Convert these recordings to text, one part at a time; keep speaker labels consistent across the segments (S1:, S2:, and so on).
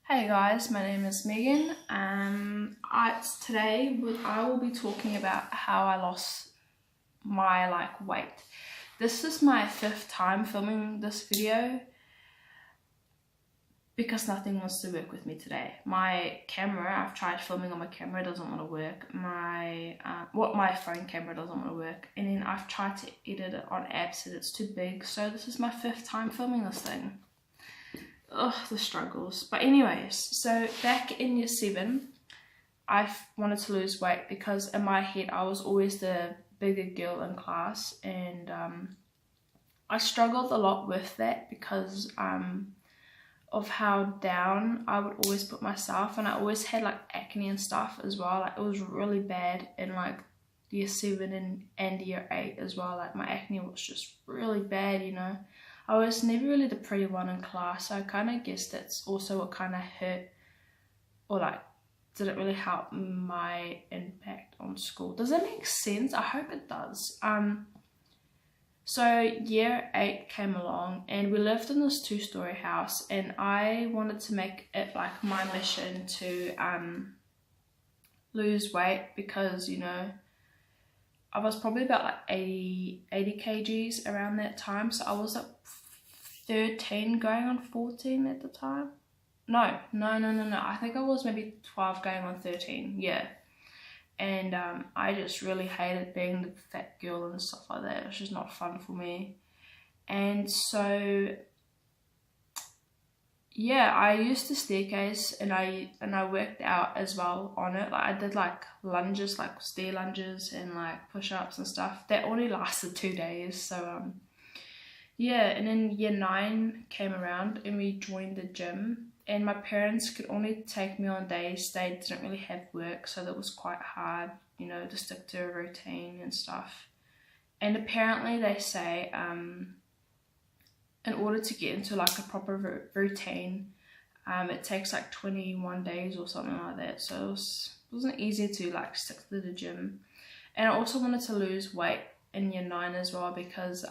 S1: Hey guys, my name is Megan. Today I will be talking about how I lost my weight. This is my 5th time filming this video because nothing wants to work with me today. My camera, I've tried filming on my camera, it doesn't want to work. My phone camera doesn't want to work, and then I've tried to edit it on apps and it's too big. So this is my 5th time filming this thing. Ugh, the struggles. But anyways, so back in year 7, I wanted to lose weight because in my head I was always the bigger girl in class, and I struggled a lot with that because of how down I would always put myself, and I always had like acne and stuff as well. Like it was really bad in like year 7 and year 8 as well. Like my acne was just really bad, you know. I was never really the pretty one in class, so I kind of guess that's also what kind of hurt, or like didn't really help my impact on school. Does that make sense? I hope it does. So year 8 came along and we lived in this 2-story house, and I wanted to make it like my mission to lose weight because, you know, I was probably about like 80 kgs around that time. So I was like 13 going on 14 at the time. No. I think I was maybe 12 going on 13, yeah. And I just really hated being the fat girl and stuff like that. It was just not fun for me. And so, yeah, I used the staircase and I worked out as well on it. Like I did like lunges, like stair lunges and like push-ups and stuff. That only lasted 2 days. So yeah, and then year 9 came around and we joined the gym, and my parents could only take me on days they didn't really have work, so that was quite hard, you know, to stick to a routine and stuff. And apparently they say in order to get into like a proper routine, it takes like 21 days or something like that. So it wasn't easy to like stick to the gym. And I also wanted to lose weight in year 9 as well because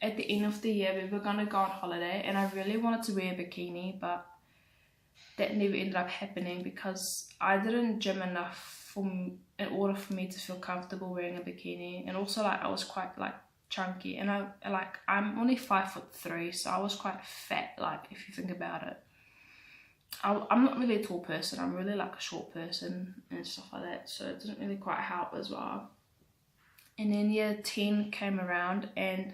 S1: at the end of the year we were going to go on holiday, and I really wanted to wear a bikini, but that never ended up happening because I didn't gym enough in order for me to feel comfortable wearing a bikini. And also like I was quite like chunky, and I'm only 5'3", so I was quite fat, like if you think about it. I'm not really a tall person, I'm really like a short person and stuff like that, so it doesn't really quite help as well. And then year 10 came around, and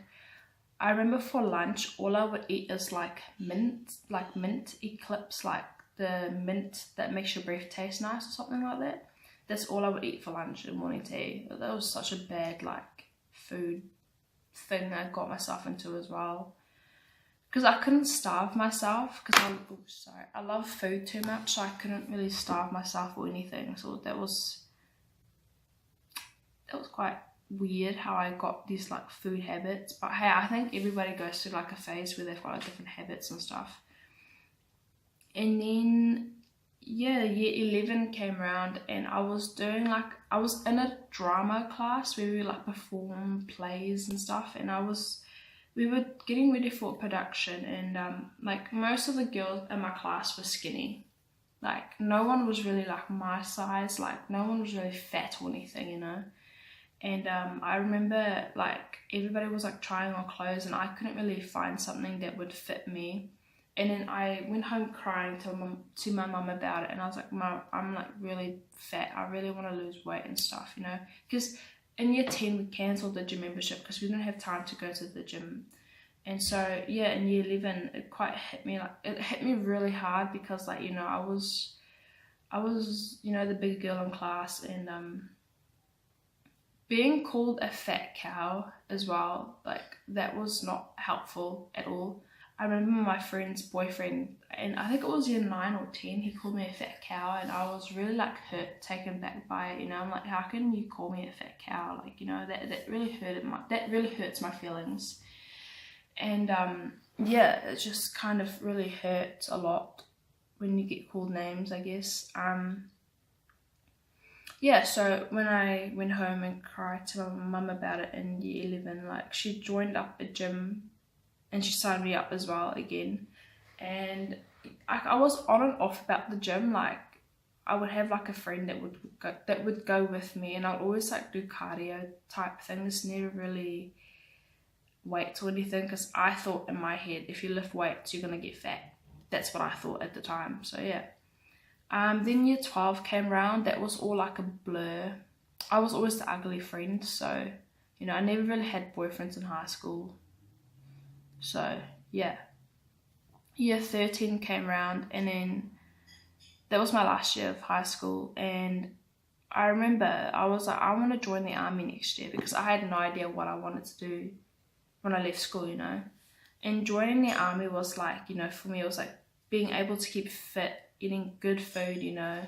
S1: I remember for lunch all I would eat is like mint Eclipse, like the mint that makes your breath taste nice or something like that. That's all I would eat for lunch and morning tea. That was such a bad like food thing I got myself into as well, because I couldn't starve myself because I love food too much, so I couldn't really starve myself or anything. So that was quite weird how I got these like food habits. But hey, I think everybody goes through like a phase where they've got like different habits and stuff. And then yeah, year 11 came around, and I was in a drama class where we like perform plays and stuff, and we were getting ready for production, and like most of the girls in my class were skinny. Like no one was really like my size, like no one was really fat or anything, you know. And I remember like everybody was like trying on clothes, and I couldn't really find something that would fit me. And then I went home crying to my mum about it, and I was like, Mum, I'm like really fat, I really want to lose weight and stuff, you know, because in year 10 we cancelled the gym membership because we didn't have time to go to the gym. And so yeah, in year 11 it quite hit me, like it hit me really hard because like, you know, I was you know, the big girl in class, and being called a fat cow as well, like that was not helpful at all. I remember my friend's boyfriend, and I think it was year 9 or 10, he called me a fat cow, and I was really like hurt, taken back by it, you know. I'm like, how can you call me a fat cow? Like, you know, that really hurts my feelings. And yeah, it just kind of really hurts a lot when you get called names, I guess. Yeah, so when I went home and cried to my mum about it in year 11, like she joined up a gym and she signed me up as well again. And I was on and off about the gym. Like, I would have like a friend that would go with me, and I'd always like do cardio type things, never really weights or anything, because I thought in my head, if you lift weights, you're gonna get fat. That's what I thought at the time. So yeah. Then year 12 came round. That was all like a blur. I was always the ugly friend, so you know, I never really had boyfriends in high school. So yeah. Year 13 came round, and then that was my last year of high school, and I remember I was like, I want to join the army next year, because I had no idea what I wanted to do when I left school, you know. And joining the army was like, you know, for me it was like being able to keep fit, eating good food, you know.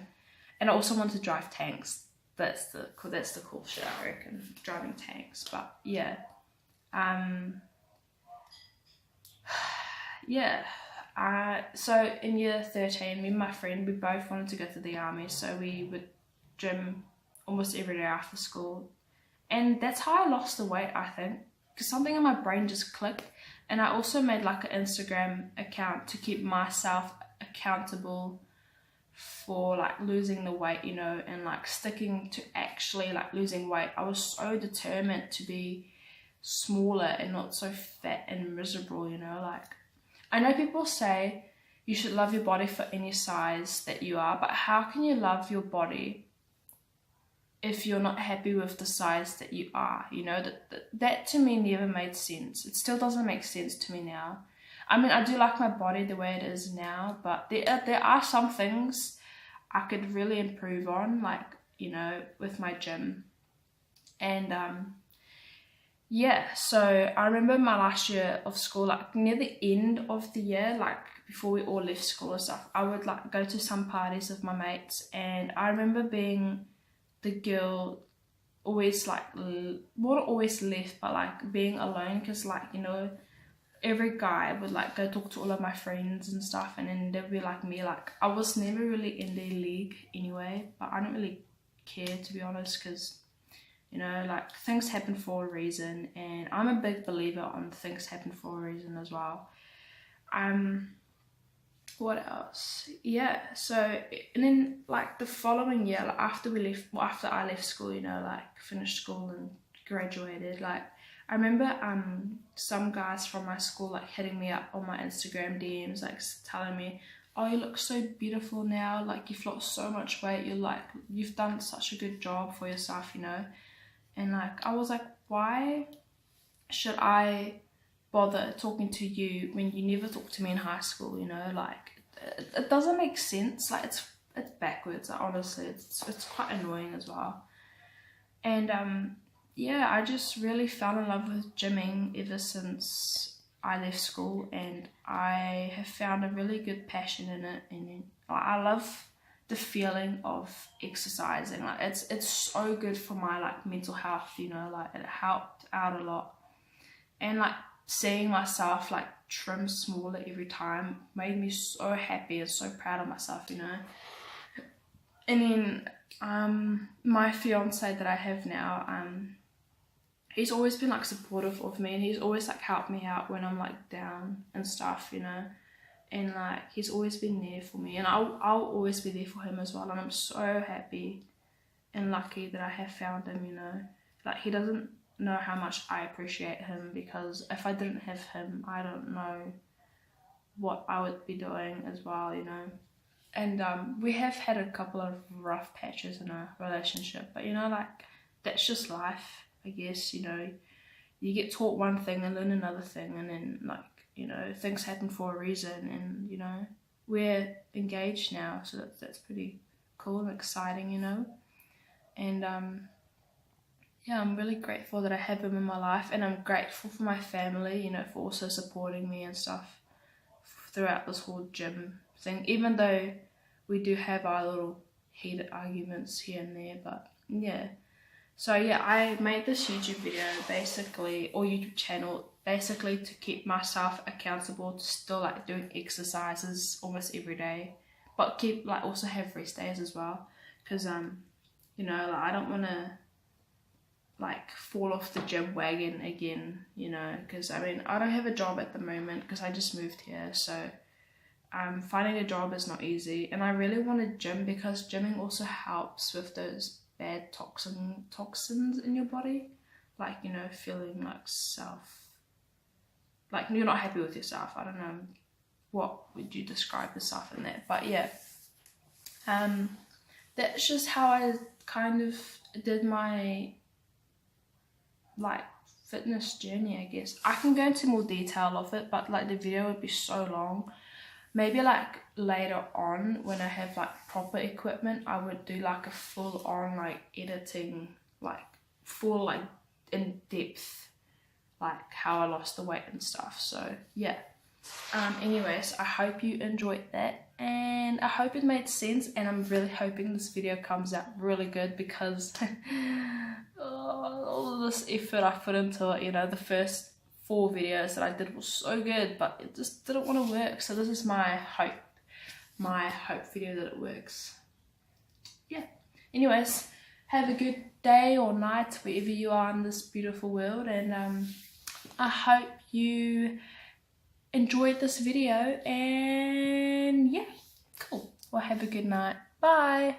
S1: And I also wanted to drive tanks. That's the cool shit, I reckon, driving tanks. But yeah, yeah. So in year 13, me and my friend, we both wanted to go to the army, so we would gym almost every day after school. And that's how I lost the weight, I think, because something in my brain just clicked. And I also made like an Instagram account to keep myself accountable for like losing the weight, you know, and like sticking to actually like losing weight. I was so determined to be smaller and not so fat and miserable, you know. Like, I know people say you should love your body for any size that you are, but how can you love your body if you're not happy with the size that you are? You know, that to me never made sense. It still doesn't make sense to me now. I mean, I do like my body the way it is now, but there are some things I could really improve on, like, you know, with my gym. And yeah, so I remember my last year of school, like near the end of the year, like before we all left school and stuff, I would like go to some parties with my mates, and I remember being the girl always like, not always left, but like being alone, because like, you know, every guy would like go talk to all of my friends and stuff, and then they'd be like me, like I was never really in their league anyway, but I don't really care, to be honest, because you know, like things happen for a reason, and I'm a big believer on things happen for a reason as well. What else? Yeah, so, and then like the following year, like after I left school, you know, like finished school and graduated, like I remember some guys from my school like hitting me up on my Instagram DMs, like telling me, oh, you look so beautiful now, like you've lost so much weight, you've done such a good job for yourself, you know. And like I was like, why should I bother talking to you when you never talked to me in high school, you know? Like it doesn't make sense. Like it's backwards, like, honestly. It's quite annoying as well. And yeah, I just really fell in love with gymming ever since I left school, and I have found a really good passion in it, and I love the feeling of exercising. Like it's so good for my like mental health, you know, like it helped out a lot. And like seeing myself like trim smaller every time made me so happy and so proud of myself, you know. And then my fiance that I have now, he's always been like supportive of me, and he's always like helped me out when I'm like down and stuff, you know. And like he's always been there for me, and I'll always be there for him as well. And I'm so happy and lucky that I have found him, you know. Like he doesn't know how much I appreciate him, because if I didn't have him, I don't know what I would be doing as well, you know. And we have had a couple of rough patches in our relationship, but you know, like that's just life, I guess. You know, you get taught one thing and learn another thing, and then like, you know, things happen for a reason, and you know, we're engaged now, so that's pretty cool and exciting, you know. And yeah, I'm really grateful that I have him in my life, and I'm grateful for my family, you know, for also supporting me and stuff throughout this whole gym thing, even though we do have our little heated arguments here and there. But yeah, so yeah, I made this YouTube video basically, or YouTube channel, basically to keep myself accountable to still like doing exercises almost every day, but keep like also have rest days as well, because you know, like I don't want to like fall off the gym wagon again, you know, because I mean I don't have a job at the moment because I just moved here, so finding a job is not easy, and I really want to gym because gymming also helps with those bad toxins in your body, like, you know, feeling like like you're not happy with yourself. I don't know, what would you describe yourself in that? But yeah, that's just how I kind of did my like fitness journey, I guess. I can go into more detail of it, but like the video would be so long. Maybe like later on when I have like proper equipment, I would do like a full on like editing, like full like in depth, like how I lost the weight and stuff. So yeah, anyways, I hope you enjoyed that, and I hope it made sense, and I'm really hoping this video comes out really good because all of this effort I put into it, you know, the first 4 videos that I did was so good, but it just didn't want to work. So this is my hope video that it works. Yeah, anyways, have a good day or night wherever you are in this beautiful world, and I hope you enjoyed this video, and yeah, cool. Well, have a good night. Bye.